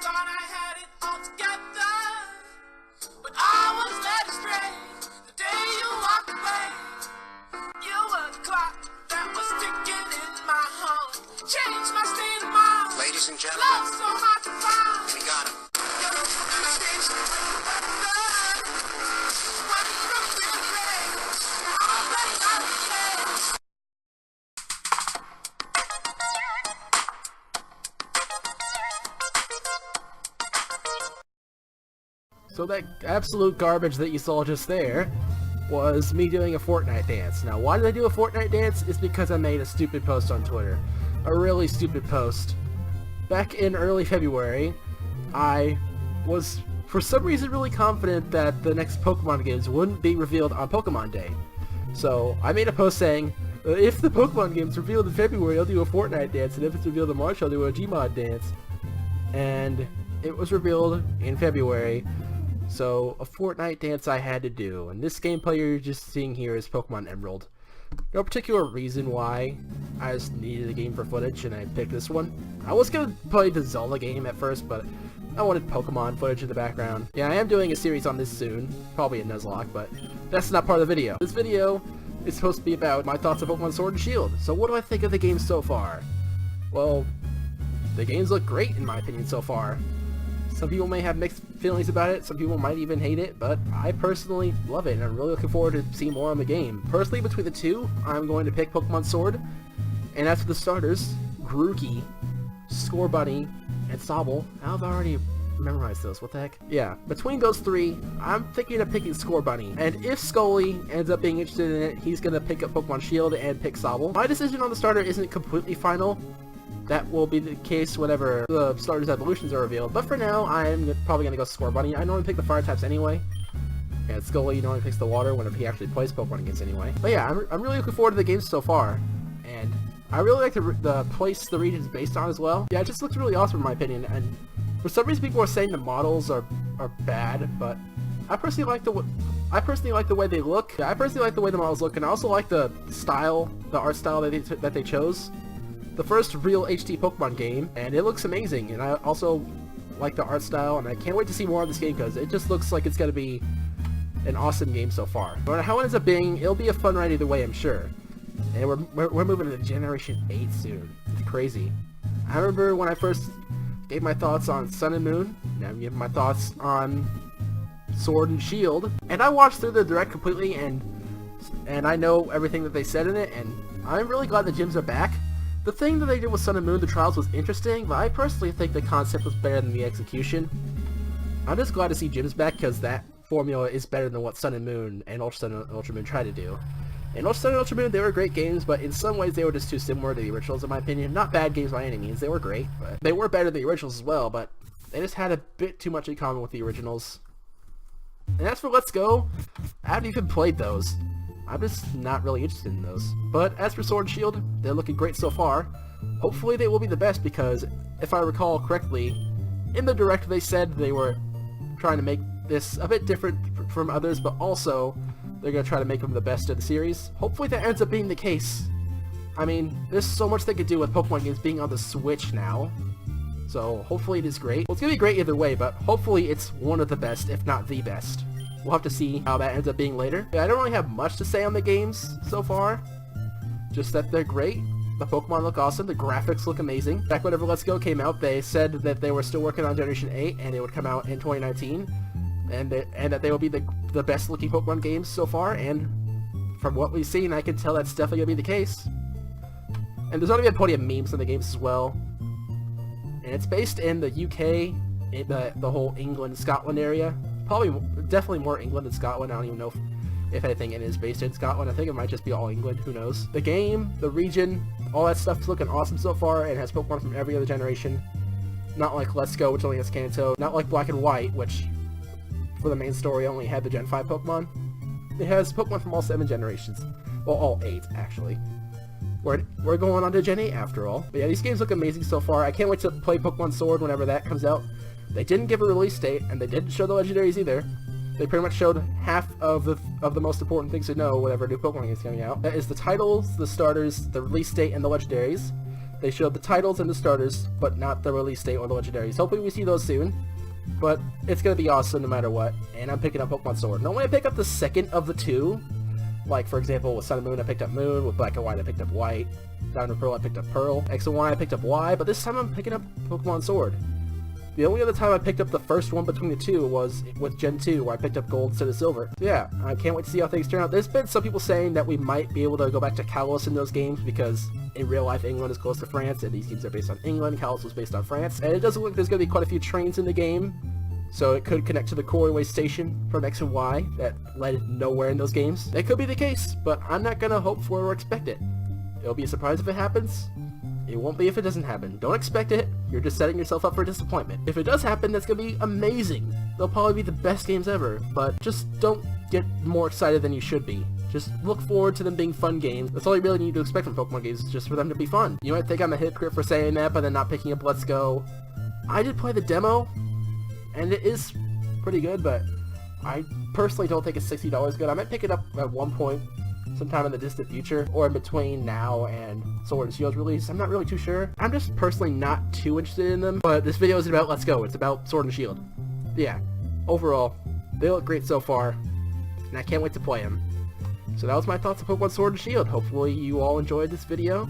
thought I had it all together, but I was led astray the day you walked away. You were the clock that was ticking in my home, changed my state of mind. Ladies and gentlemen, Love so hard to find. we got him. You're the stage when from the grave. Now I'm back out of place. So that absolute garbage that you saw just there was me doing a Fortnite dance. Now, why did I do a Fortnite dance? It's because I made a stupid post on Twitter. A really stupid post. Back in early February, I was, for some reason, really confident that the next Pokemon games wouldn't be revealed on Pokemon Day. So, I made a post saying, if the Pokemon game's revealed in February, I'll do a Fortnite dance, and if it's revealed in March, I'll do a Gmod dance. And it was revealed in February. So, a Fortnite dance I had to do, and this gameplay you're just seeing here is Pokemon Emerald. No particular reason why, I just needed a game for footage and I picked this one. I was gonna play the Zelda game at first, but I wanted Pokemon footage in the background. Yeah, I am doing a series on this soon, probably a Nuzlocke, but that's not part of the video. This video is supposed to be about my thoughts of Pokemon Sword and Shield. So what do I think of the game so far? Well, the games look great in my opinion so far. Some people may have mixed feelings about it, some people might even hate it, but I personally love it, and I'm really looking forward to seeing more on the game. Personally, between the two, I'm going to pick Pokemon Sword, and as for the starters, Grookey, Scorbunny, and Sobble. I've already memorized those, what the heck? Yeah, between those three, I'm thinking of picking Scorbunny, and if Scully ends up being interested in it, he's gonna pick up Pokemon Shield and pick Sobble. My decision on the starter isn't completely final. That will be the case whenever the starters' evolutions are revealed, but for now, I'm probably going to go Scorbunny. I normally pick the fire types anyway, and Scully normally picks the water whenever he actually plays Pokemon against anyway. But yeah, I'm really looking forward to the game so far, and I really like the place the region is based on as well. Yeah, it just looks really awesome in my opinion, and for some reason people are saying the models are bad, but I personally like the way they look. Yeah, I personally like the way the models look, and I also like the style, the art style that they chose. The first real HD Pokemon game, and it looks amazing, and I also like the art style, and I can't wait to see more of this game because it just looks like it's going to be an awesome game so far. No matter how it ends up being, it'll be a fun ride either way, I'm sure. And we're moving to Generation 8 soon. It's crazy. I remember when I first gave my thoughts on Sun and Moon, now I'm giving my thoughts on Sword and Shield, and I watched through the Direct completely, and I know everything that they said in it, and I'm really glad the gyms are back. The thing that they did with Sun and Moon, the trials, was interesting, but I personally think the concept was better than the execution. I'm just glad to see gyms back because that formula is better than what Sun and Moon and Ultra Sun and Ultra Moon tried to do. In Ultra Sun and Ultra Moon, they were great games, but in some ways they were just too similar to the originals in my opinion. Not bad games by any means, they were great, but they were better than the originals as well, but they just had a bit too much in common with the originals. And as for Let's Go, I haven't even played those. I'm just not really interested in those. But as for Sword and Shield, they're looking great so far. Hopefully they will be the best because, if I recall correctly, in the Direct they said they were trying to make this a bit different from others, but also they're going to try to make them the best of the series. Hopefully that ends up being the case. I mean, there's so much they could do with Pokemon games being on the Switch now. So hopefully it is great. Well, it's going to be great either way, but hopefully it's one of the best, if not the best. We'll have to see how that ends up being later. Yeah, I don't really have much to say on the games so far. Just that they're great. The Pokemon look awesome. The graphics look amazing. Back whenever Let's Go came out, they said that they were still working on Generation 8 and it would come out in 2019. And that they will be the best looking Pokemon games so far. And from what we've seen, I can tell that's definitely going to be the case. And there's already been plenty of memes in the games as well. And it's based in the UK, in the whole England, Scotland area. Definitely more England than Scotland. I don't even know if anything it is based in Scotland. I think it might just be all England, who knows. The game, the region, all that stuff's looking awesome so far, and has Pokemon from every other generation. Not like Let's Go, which only has Kanto. Not like Black and White, which, for the main story, only had the Gen 5 Pokemon. It has Pokemon from all 7 generations. Well, all 8, actually. We're going on to Gen 8 after all. But yeah, these games look amazing so far. I can't wait to play Pokemon Sword whenever that comes out. They didn't give a release date, and they didn't show the legendaries either. They pretty much showed half of the most important things to know whenever a new Pokemon game is coming out. That is the titles, the starters, the release date, and the legendaries. They showed the titles and the starters, but not the release date or the legendaries. Hopefully we see those soon. But it's going to be awesome no matter what. And I'm picking up Pokemon Sword. Normally I pick up the second of the two. Like, for example, with Sun and Moon I picked up Moon. With Black and White I picked up White. Diamond and Pearl I picked up Pearl. X and Y I picked up Y. But this time I'm picking up Pokemon Sword. The only other time I picked up the first one between the two was with Gen 2, where I picked up Gold instead of Silver. So yeah, I can't wait to see how things turn out. There's been some people saying that we might be able to go back to Kalos in those games, because in real life England is close to France, and these games are based on England. Kalos was based on France. And it does look like there's going to be quite a few trains in the game, so it could connect to the Corway station from X and Y that led nowhere in those games. That could be the case, but I'm not going to hope for or expect it. It'll be a surprise if it happens. It won't be if it doesn't happen. Don't expect it. You're just setting yourself up for disappointment. If it does happen, that's going to be amazing. They'll probably be the best games ever, but just don't get more excited than you should be. Just look forward to them being fun games. That's all you really need to expect from Pokemon games, is just for them to be fun. You might think I'm a hypocrite for saying that, but then not picking up Let's Go. I did play the demo, and it is pretty good, but I personally don't think it's $60 good. I might pick it up at one point, sometime in the distant future, or in between now and Sword and Shield's release. I'm not really too sure. I'm just personally not too interested in them, but this video isn't about Let's Go, it's about Sword and Shield. Yeah, overall, they look great so far, and I can't wait to play them. So that was my thoughts on Pokemon Sword and Shield. Hopefully you all enjoyed this video,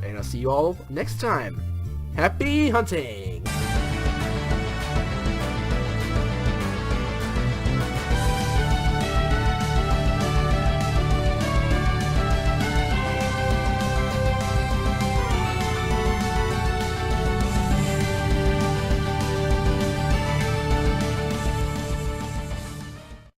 and I'll see you all next time. Happy hunting!